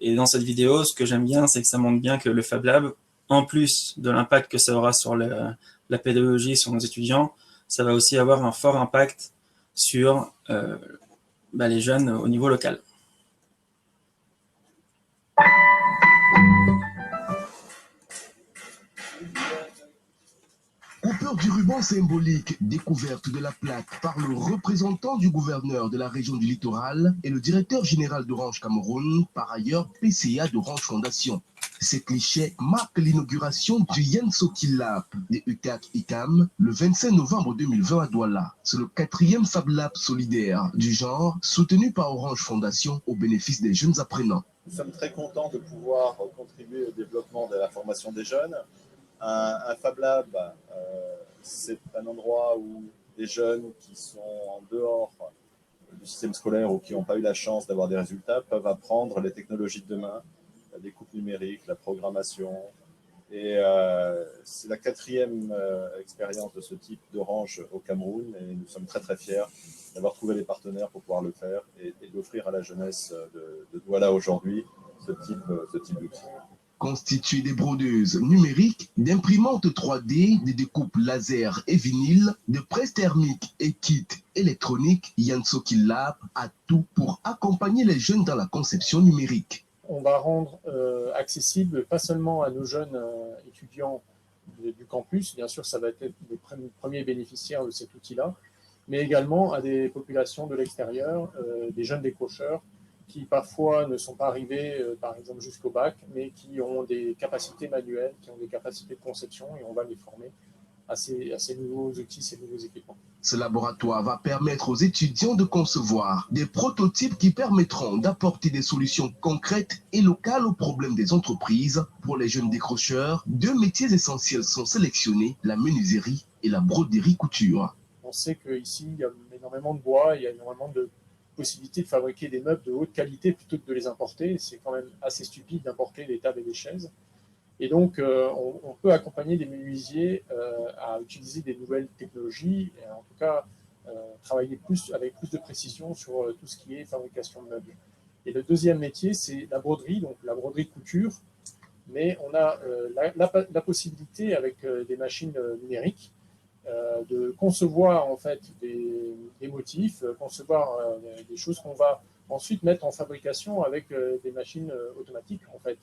Et dans cette vidéo, ce que j'aime bien, c'est que ça montre bien que le Fab Lab, en plus de l'impact que ça aura sur la pédagogie, sur nos étudiants, ça va aussi avoir un fort impact sur les jeunes au niveau local. Coupure du ruban symbolique, découverte de la plaque par le représentant du gouverneur de la région du littoral et le directeur général d'Orange Cameroun, par ailleurs PCA d'Orange Fondation. Ces clichés marquent l'inauguration du Yensoki Lab des UCAC ICAM le 25 novembre 2020 à Douala. C'est le 4e Fab Lab solidaire du genre soutenu par Orange Fondation au bénéfice des jeunes apprenants. Nous sommes très contents de pouvoir contribuer au développement de la formation des jeunes. Un Fab Lab, c'est un endroit où des jeunes qui sont en dehors du système scolaire ou qui n'ont pas eu la chance d'avoir des résultats peuvent apprendre les technologies de demain, la découpe numérique, la programmation. Et c'est la 4e expérience de ce type d'Orange au Cameroun et nous sommes très très fiers d'avoir trouvé les partenaires pour pouvoir le faire et d'offrir à la jeunesse de Douala aujourd'hui ce type d'outil. Constitué des brodeuses numériques, d'imprimantes 3D, de découpes laser et vinyle, de presses thermiques et kits électroniques, Yensoki Lab a tout pour accompagner les jeunes dans la conception numérique. On va rendre accessible pas seulement à nos jeunes étudiants du campus, bien sûr ça va être les premiers bénéficiaires de cet outil-là, mais également à des populations de l'extérieur, des jeunes décrocheurs, qui parfois ne sont pas arrivés, par exemple, jusqu'au bac, mais qui ont des capacités manuelles, qui ont des capacités de conception, et on va les former à ces nouveaux outils, ces nouveaux équipements. Ce laboratoire va permettre aux étudiants de concevoir des prototypes qui permettront d'apporter des solutions concrètes et locales aux problèmes des entreprises. Pour les jeunes décrocheurs, 2 métiers essentiels sont sélectionnés, la menuiserie et la broderie couture. On sait qu'ici, il y a énormément de bois, il y a énormément de possibilité de fabriquer des meubles de haute qualité plutôt que de les importer. C'est quand même assez stupide d'importer des tables et des chaises. Et donc, on peut accompagner des menuisiers à utiliser des nouvelles technologies et en tout cas travailler avec plus de précision sur tout ce qui est fabrication de meubles. Et le deuxième métier, c'est la broderie, donc la broderie couture. Mais on a la possibilité avec des machines numériques de concevoir en fait des motifs, concevoir des choses qu'on va ensuite mettre en fabrication avec des machines automatiques en fait.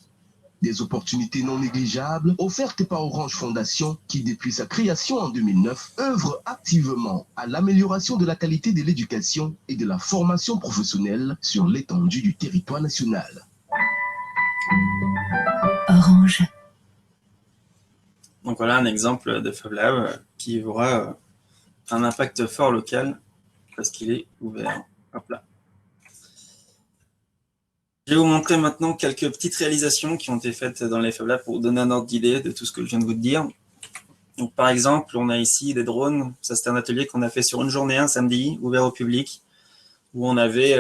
Des opportunités non négligeables offertes par Orange Fondation qui, depuis sa création en 2009, œuvre activement à l'amélioration de la qualité de l'éducation et de la formation professionnelle sur l'étendue du territoire national. Orange. Donc voilà un exemple de Fab Lab qui aura un impact fort local parce qu'il est ouvert. Hop là. Je vais vous montrer maintenant quelques petites réalisations qui ont été faites dans les Fab Labs pour vous donner un ordre d'idée de tout ce que je viens de vous dire. Donc, par exemple, on a ici des drones. Ça, c'était un atelier qu'on a fait sur une journée, un samedi, ouvert au public, où on avait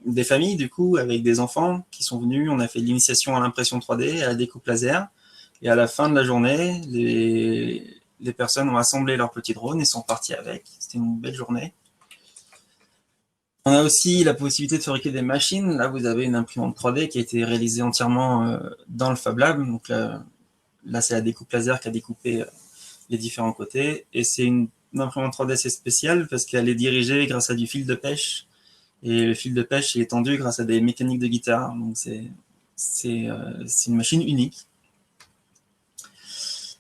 des familles, du coup, avec des enfants qui sont venus. On a fait l'initiation à l'impression 3D, à la découpe laser. Et à la fin de la journée, les personnes ont assemblé leurs petits drones et sont partis avec. C'était une belle journée. On a aussi la possibilité de fabriquer des machines. Là, vous avez une imprimante 3D qui a été réalisée entièrement dans le Fab Lab. Donc là c'est la découpe laser qui a découpé les différents côtés. Et c'est une imprimante 3D assez spéciale parce qu'elle est dirigée grâce à du fil de pêche. Et le fil de pêche est tendu grâce à des mécaniques de guitare. Donc c'est une machine unique.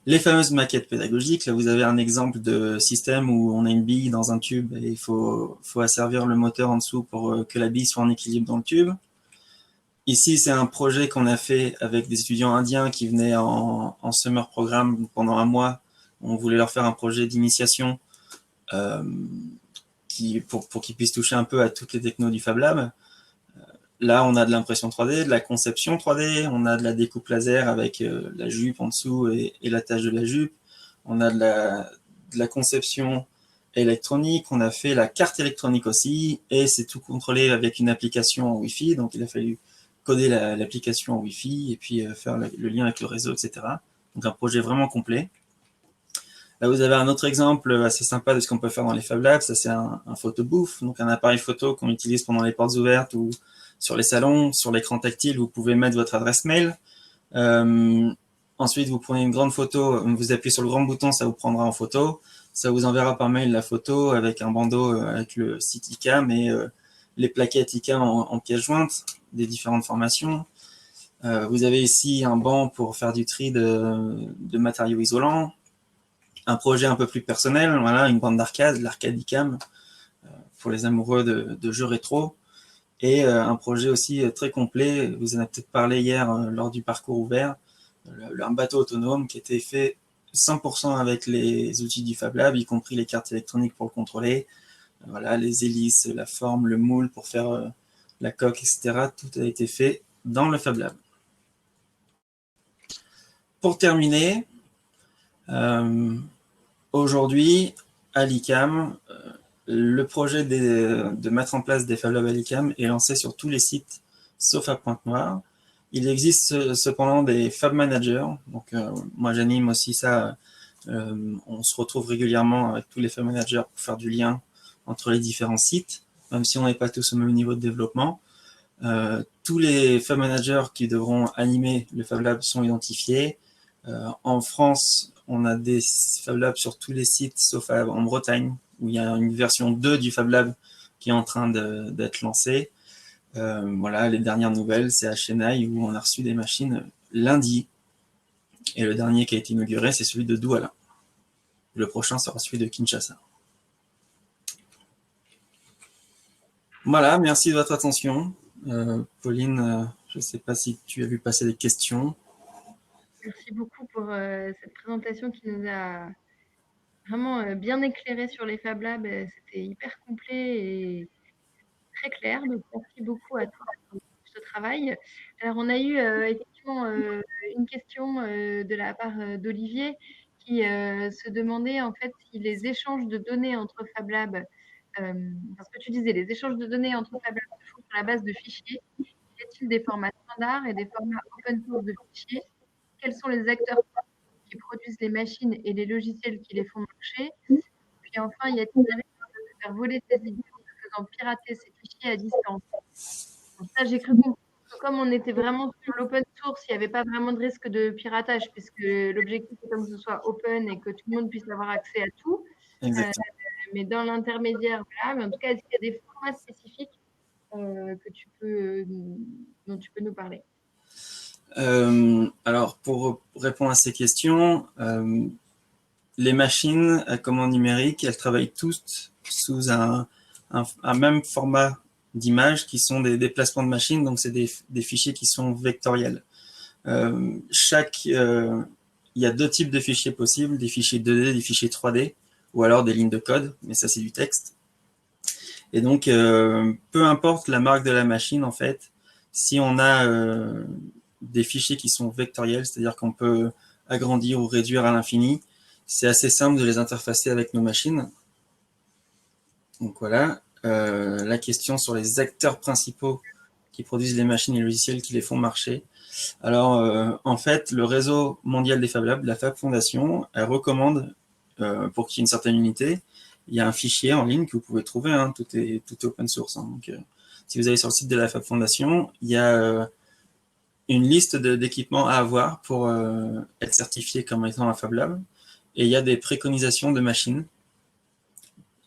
Les fameuses maquettes pédagogiques, là vous avez un exemple de système où on a une bille dans un tube et il faut asservir le moteur en dessous pour que la bille soit en équilibre dans le tube. Ici, c'est un projet qu'on a fait avec des étudiants indiens qui venaient en summer programme pendant un mois. On voulait leur faire un projet d'initiation pour qu'ils puissent toucher un peu à toutes les technos du Fab Lab. Là, on a de l'impression 3D, de la conception 3D, on a de la découpe laser avec la jupe en dessous et l'attache de la jupe. On a de la conception électronique, on a fait la carte électronique aussi, et c'est tout contrôlé avec une application en Wi-Fi. Donc, il a fallu coder l'application en Wi-Fi et puis faire le lien avec le réseau, etc. Donc, un projet vraiment complet. Là, vous avez un autre exemple assez sympa de ce qu'on peut faire dans les Fab Labs. Ça, c'est un photo booth, donc un appareil photo qu'on utilise pendant les portes ouvertes ou sur les salons. Sur l'écran tactile, vous pouvez mettre votre adresse mail. Ensuite, vous prenez une grande photo, vous appuyez sur le grand bouton, ça vous prendra en photo. Ça vous enverra par mail la photo avec un bandeau avec le site ICAM et les plaquettes ICAM en pièces jointes des différentes formations. Vous avez ici un banc pour faire du tri de matériaux isolants. Un projet un peu plus personnel, voilà, une bande d'arcade, l'arcade ICAM, pour les amoureux de jeux rétro. Et un projet aussi très complet, vous en avez peut-être parlé hier lors du parcours ouvert, un bateau autonome qui était fait 100% avec les outils du Fab Lab, y compris les cartes électroniques pour le contrôler, voilà, les hélices, la forme, le moule pour faire la coque, etc. Tout a été fait dans le Fab Lab. Pour terminer, aujourd'hui, à l'ICAM, le projet de mettre en place des Fab Labs à l'ICAM est lancé sur tous les sites, sauf à Pointe-Noire. Il existe cependant des Fab Managers. Donc, moi, j'anime aussi ça. On se retrouve régulièrement avec tous les Fab Managers pour faire du lien entre les différents sites, même si on n'est pas tous au même niveau de développement. Tous les Fab Managers qui devront animer le Fab Lab sont identifiés. En France, on a des Fab Labs sur tous les sites, sauf en Bretagne, où il y a une version 2 du Fab Lab qui est en train d'être lancée. Voilà, les dernières nouvelles, c'est à Chennai, où on a reçu des machines lundi. Et le dernier qui a été inauguré, c'est celui de Douala. Le prochain sera celui de Kinshasa. Voilà, merci de votre attention. Pauline, je ne sais pas si tu as vu passer des questions. Merci beaucoup pour cette présentation qui nous a vraiment bien éclairé sur les Fab Labs. C'était hyper complet et très clair. Donc, merci beaucoup à toi pour ce travail. Alors, on a eu effectivement une question de la part d'Olivier qui se demandait en fait si les échanges de données entre Fab Labs, parce que tu disais, les échanges de données entre Fab Labs se font sur la base de fichiers. Y a-t-il des formats standards et des formats open source de fichiers? Quels sont les acteurs qui produisent les machines et les logiciels qui les font marcher? Puis enfin, y a-t-il un risque de faire voler ces idées en se faisant pirater ces fichiers à distance? Donc ça, j'ai cru comprendre que comme on était vraiment sur l'open source, il n'y avait pas vraiment de risque de piratage, puisque l'objectif est comme que ce soit open et que tout le monde puisse avoir accès à tout. Exactement. Mais dans l'intermédiaire, voilà. Mais en tout cas, est-ce qu'il y a des formats spécifiques dont tu peux nous parler? Alors, pour répondre à ces questions, les machines à commande numérique, elles travaillent toutes sous un même format d'image qui sont des déplacements de machines, donc c'est des fichiers qui sont vectoriels. Il y a deux types de fichiers possibles, des fichiers 2D, des fichiers 3D, ou alors des lignes de code, mais ça c'est du texte. Et donc, peu importe la marque de la machine, en fait, si on a des fichiers qui sont vectoriels, c'est-à-dire qu'on peut agrandir ou réduire à l'infini, c'est assez simple de les interfacer avec nos machines. Donc voilà, la question sur les acteurs principaux qui produisent les machines et les logiciels qui les font marcher. Alors, en fait, le réseau mondial des Fab Labs, la Fab Foundation, elle recommande, pour qu'il y ait une certaine unité, il y a un fichier en ligne que vous pouvez trouver, hein, tout est open source. Hein, donc, si vous allez sur le site de la Fab Foundation, il y a une liste d'équipements à avoir pour être certifié comme étant un Fab Lab. Et il y a des préconisations de machines,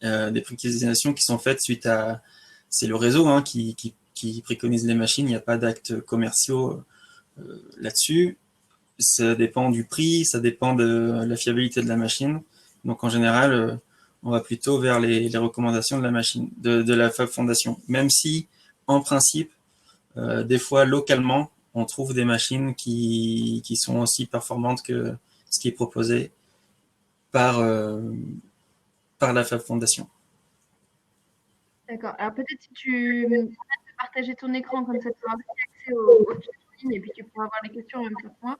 des préconisations qui sont faites suite à... C'est le réseau hein, qui préconise les machines, il n'y a pas d'actes commerciaux là-dessus. Ça dépend du prix, ça dépend de la fiabilité de la machine. Donc en général, on va plutôt vers les recommandations de la machine, de la Fab Foundation. Même si, en principe, des fois, localement, on trouve des machines qui sont aussi performantes que ce qui est proposé par la Fab Foundation. D'accord. Alors peut-être si tu arrêtes de partager ton écran, comme ça tu auras aussi accès au chat en ligne et puis tu pourras avoir les questions en même temps que moi.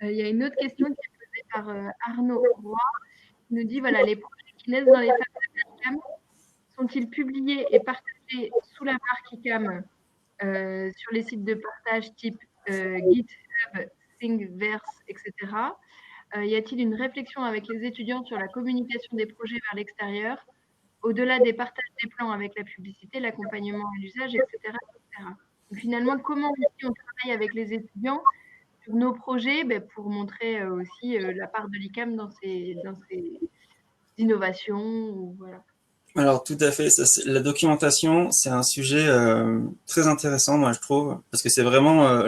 Il y a une autre question qui est posée par Arnaud Roy, qui nous dit, voilà, les projets qui naissent dans les Fab Labs ICAM sont-ils publiés et partagés sous la marque ICAM sur les sites de partage type GitHub, Thingiverse, etc. Y a-t-il une réflexion avec les étudiants sur la communication des projets vers l'extérieur, au-delà des partages des plans avec la publicité, l'accompagnement à l'usage, etc., etc. Donc, finalement, comment aussi on travaille avec les étudiants sur nos projets pour montrer aussi la part de l'ICAM dans ces innovations. Ou, voilà. Alors tout à fait, la documentation, c'est un sujet très intéressant, moi je trouve, parce que c'est vraiment,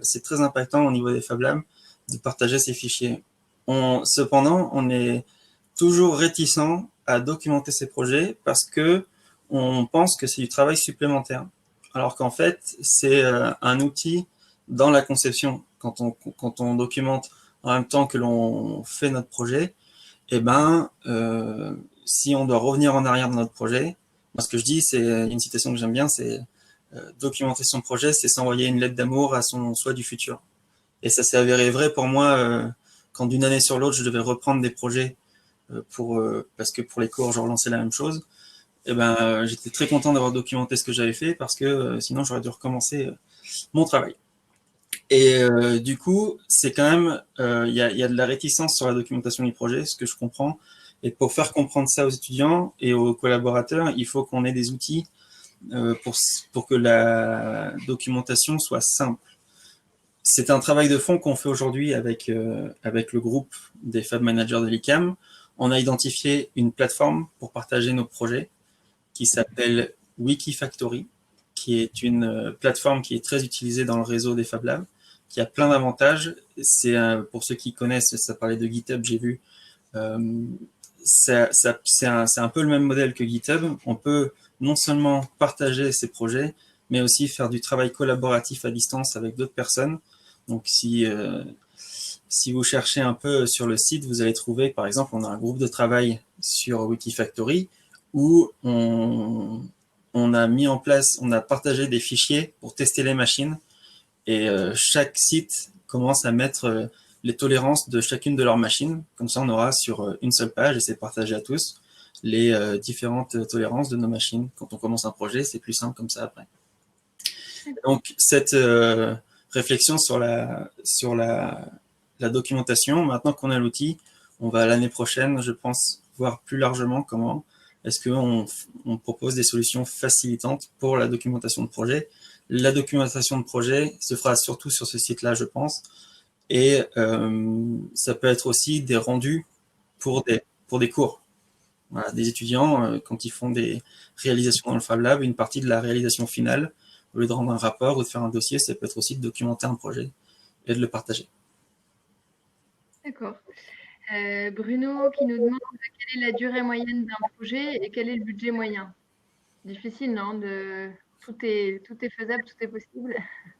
c'est très impactant au niveau des Fab Labs de partager ces fichiers. Cependant, on est toujours réticent à documenter ces projets parce que on pense que c'est du travail supplémentaire, alors qu'en fait c'est un outil dans la conception. Quand on documente en même temps que l'on fait notre projet, eh ben, si on doit revenir en arrière dans notre projet, moi ce que je dis, c'est une citation que j'aime bien, c'est documenter son projet, c'est s'envoyer une lettre d'amour à son soi du futur. Et ça s'est avéré vrai pour moi quand d'une année sur l'autre, je devais reprendre des projets parce que pour les cours, je relançais la même chose. Et ben, j'étais très content d'avoir documenté ce que j'avais fait parce que sinon j'aurais dû recommencer mon travail. Et du coup, c'est quand même, y a de la réticence sur la documentation du projet, ce que je comprends. Et pour faire comprendre ça aux étudiants et aux collaborateurs, il faut qu'on ait des outils pour que la documentation soit simple. C'est un travail de fond qu'on fait aujourd'hui avec le groupe des Fab Managers de l'ICAM. On a identifié une plateforme pour partager nos projets qui s'appelle Wikifactory, qui est une plateforme qui est très utilisée dans le réseau des Fab Labs, qui a plein d'avantages. C'est pour ceux qui connaissent, ça parlait de GitHub, j'ai vu. C'est un peu le même modèle que GitHub. On peut non seulement partager ses projets, mais aussi faire du travail collaboratif à distance avec d'autres personnes. Donc, si vous cherchez un peu sur le site, vous allez trouver, par exemple, on a un groupe de travail sur Wikifactory où on a mis en place, on a partagé des fichiers pour tester les machines et chaque site commence à mettre les tolérances de chacune de leurs machines. Comme ça, on aura sur une seule page, et c'est partagé à tous, les différentes tolérances de nos machines. Quand on commence un projet, c'est plus simple comme ça après. Donc, cette réflexion sur la documentation, maintenant qu'on a l'outil, on va l'année prochaine, je pense, voir plus largement comment est-ce qu'on propose des solutions facilitantes pour la documentation de projet. La documentation de projet se fera surtout sur ce site-là, je pense. Et ça peut être aussi des rendus pour des cours. Voilà, des étudiants, quand ils font des réalisations dans le Fab Lab, une partie de la réalisation finale, au lieu de rendre un rapport ou de faire un dossier, ça peut être aussi de documenter un projet et de le partager. D'accord. Bruno qui nous demande quelle est la durée moyenne d'un projet et quel est le budget moyen. Difficile, non? Tout est faisable, tout est possible.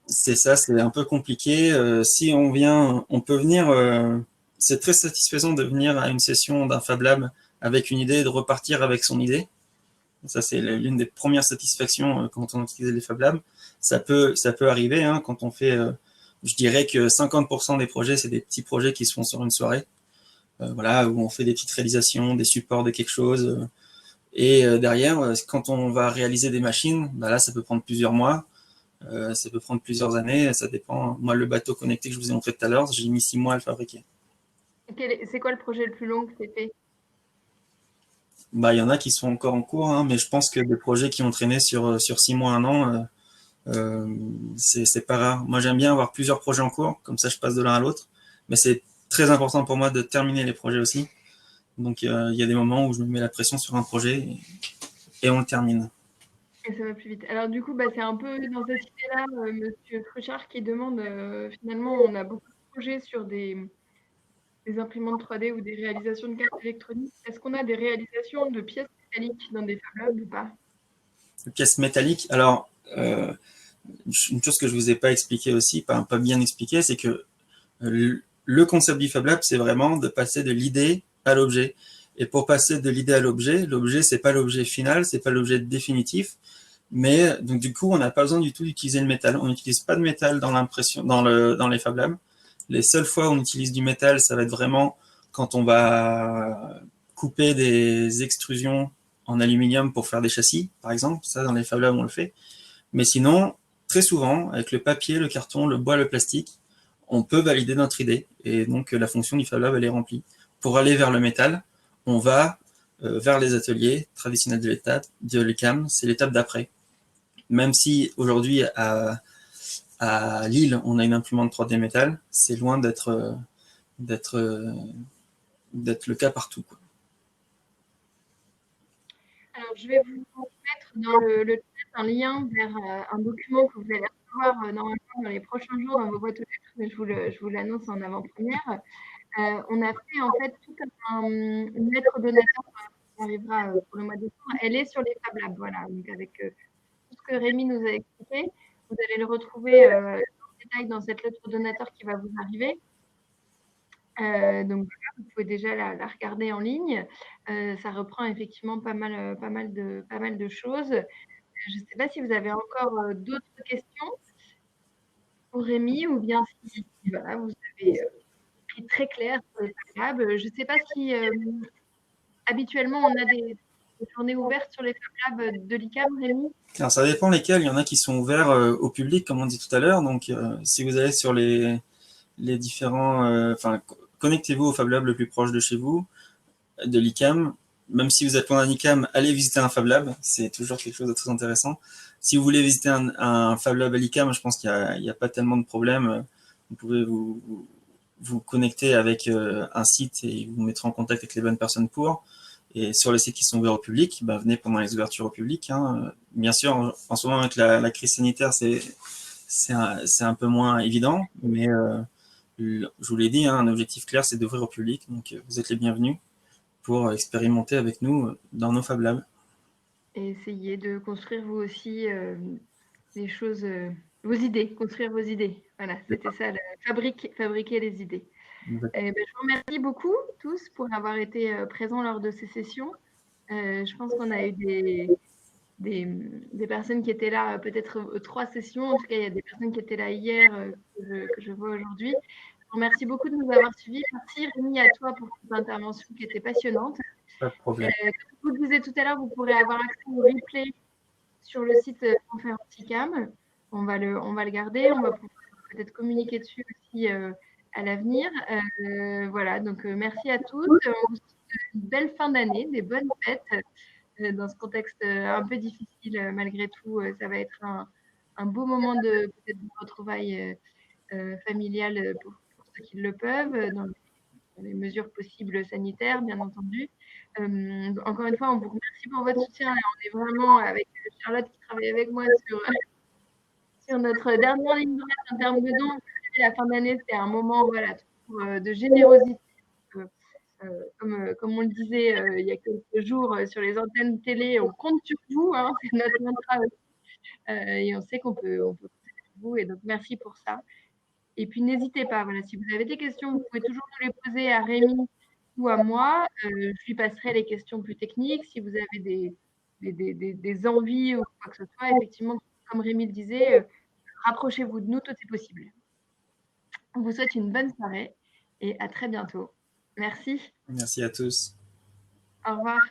C'est ça, c'est un peu compliqué. Si on peut venir, c'est très satisfaisant de venir à une session d'un Fab Lab avec une idée et de repartir avec son idée. Ça, c'est l'une des premières satisfactions quand on utilise les Fab Labs. Ça peut arriver hein, quand on fait, je dirais que 50% des projets, c'est des petits projets qui se font sur une soirée. Voilà, où on fait des petites réalisations, des supports de quelque chose. Et derrière, quand on va réaliser des machines, bah là, ça peut prendre plusieurs mois. Ça peut prendre plusieurs années, ça dépend. Moi, le bateau connecté que je vous ai montré tout à l'heure, j'ai mis 6 mois à le fabriquer. C'est quoi le projet le plus long que tu as fait? Bah, il y en a qui sont encore en cours, hein, mais je pense que des projets qui ont traîné sur 6 mois, 1 an, c'est pas rare. Moi, j'aime bien avoir plusieurs projets en cours, comme ça je passe de l'un à l'autre. Mais c'est très important pour moi de terminer les projets aussi. Donc, il y a des moments où je me mets la pression sur un projet et on le termine. Et ça va plus vite. Alors du coup, c'est un peu dans cette idée-là, Monsieur Fruchard qui demande, finalement, on a beaucoup de projets sur des imprimantes 3D ou des réalisations de cartes électroniques. Est-ce qu'on a des réalisations de pièces métalliques dans des Fab Labs ou pas? Pièces métalliques. Alors, une chose que je vous ai pas expliqué aussi, pas bien expliqué, c'est que le concept du Fab Lab, c'est vraiment de passer de l'idée à l'objet. Et pour passer de l'idée à l'objet, c'est pas l'objet final, c'est pas l'objet définitif. Mais donc du coup, on n'a pas besoin du tout d'utiliser le métal. On n'utilise pas de métal dans l'impression, dans les Fab Labs. Les seules fois où on utilise du métal, ça va être vraiment quand on va couper des extrusions en aluminium pour faire des châssis, par exemple. Ça, dans les Fab Labs, on le fait. Mais sinon, très souvent, avec le papier, le carton, le bois, le plastique, on peut valider notre idée. Et donc, la fonction du Fab Lab, elle est remplie. Pour aller vers le métal, on va vers les ateliers traditionnels de l'UQAM, c'est l'étape d'après. Même si aujourd'hui, à Lille, on a une imprimante 3D métal, c'est loin d'être le cas partout, quoi. Alors, je vais vous mettre dans le chat un lien vers un document que vous allez recevoir normalement dans les prochains jours dans vos boîtes aux lettres, mais je vous l'annonce en avant-première. On a fait en fait toute une lettre donateur qui arrivera pour le mois de décembre. Elle est sur les Fab Labs, voilà, donc avec tout ce que Rémi nous a expliqué. Vous allez le retrouver en détail dans cette lettre donateur qui va vous arriver. Donc voilà, vous pouvez déjà la regarder en ligne. Ça reprend effectivement pas mal de choses. Je ne sais pas si vous avez encore d'autres questions pour Rémi ou bien si voilà, vous avez pris très clair sur les Fab Labs. Je ne sais pas si habituellement on a des journées ouvertes sur les Fab Labs de l'ICAM, Rémi. Alors, ça dépend lesquels. Il y en a qui sont ouverts au public, comme on dit tout à l'heure. Donc, si vous allez sur les différents... connectez-vous au Fab Lab le plus proche de chez vous, de l'ICAM. Même si vous êtes loin d'un ICAM, allez visiter un Fab Lab. C'est toujours quelque chose de très intéressant. Si vous voulez visiter un Fab Lab à l'ICAM, je pense qu'il n'y a pas tellement de problème. Vous pouvez vous connecter avec un site et vous mettre en contact avec les bonnes personnes pour. Et sur les sites qui sont ouverts au public, venez pendant les ouvertures au public. Hein. Bien sûr, en ce moment, avec la crise sanitaire, c'est un peu moins évident, mais je vous l'ai dit, hein, un objectif clair, c'est d'ouvrir au public. Donc, vous êtes les bienvenus pour expérimenter avec nous dans nos Fab Labs. Et essayez de construire vous aussi des choses, vos idées, construire vos idées. Voilà, c'était ça, fabriquer les idées. Je vous remercie beaucoup tous pour avoir été présents lors de ces sessions. Je pense qu'on a eu des personnes qui étaient là, peut-être 3 sessions. En tout cas, il y a des personnes qui étaient là hier que je vois aujourd'hui. Je vous remercie beaucoup de nous avoir suivis. Merci Rémi à toi pour cette intervention qui était passionnante. Pas de problème. Comme je vous disais tout à l'heure, vous pourrez avoir accès au replay sur le site Conférence ICAM. On va le garder. On va pouvoir peut-être communiquer dessus aussi à l'avenir. Voilà, donc merci à tous. On vous souhaite une belle fin d'année, des bonnes fêtes dans ce contexte un peu difficile. Malgré tout, ça va être un beau moment de peut-être de retrouvailles familiales pour ceux qui le peuvent, dans les mesures possibles sanitaires, bien entendu. Encore une fois, on vous remercie pour votre soutien. On est vraiment avec Charlotte qui travaille avec moi sur notre dernière ligne droite en termes de dons. La fin d'année, c'est un moment voilà, de générosité. Comme on le disait il y a quelques jours sur les antennes télé, on compte sur vous, hein, c'est notre mantra et on sait qu'on peut compter sur vous. Et donc, merci pour ça. Et puis, n'hésitez pas, voilà, si vous avez des questions, vous pouvez toujours nous les poser à Rémi ou à moi. Je lui passerai les questions plus techniques. Si vous avez des envies ou quoi que ce soit, effectivement, comme Rémi le disait, rapprochez-vous de nous, tout est possible. On vous souhaite une bonne soirée et à très bientôt. Merci. Merci à tous. Au revoir.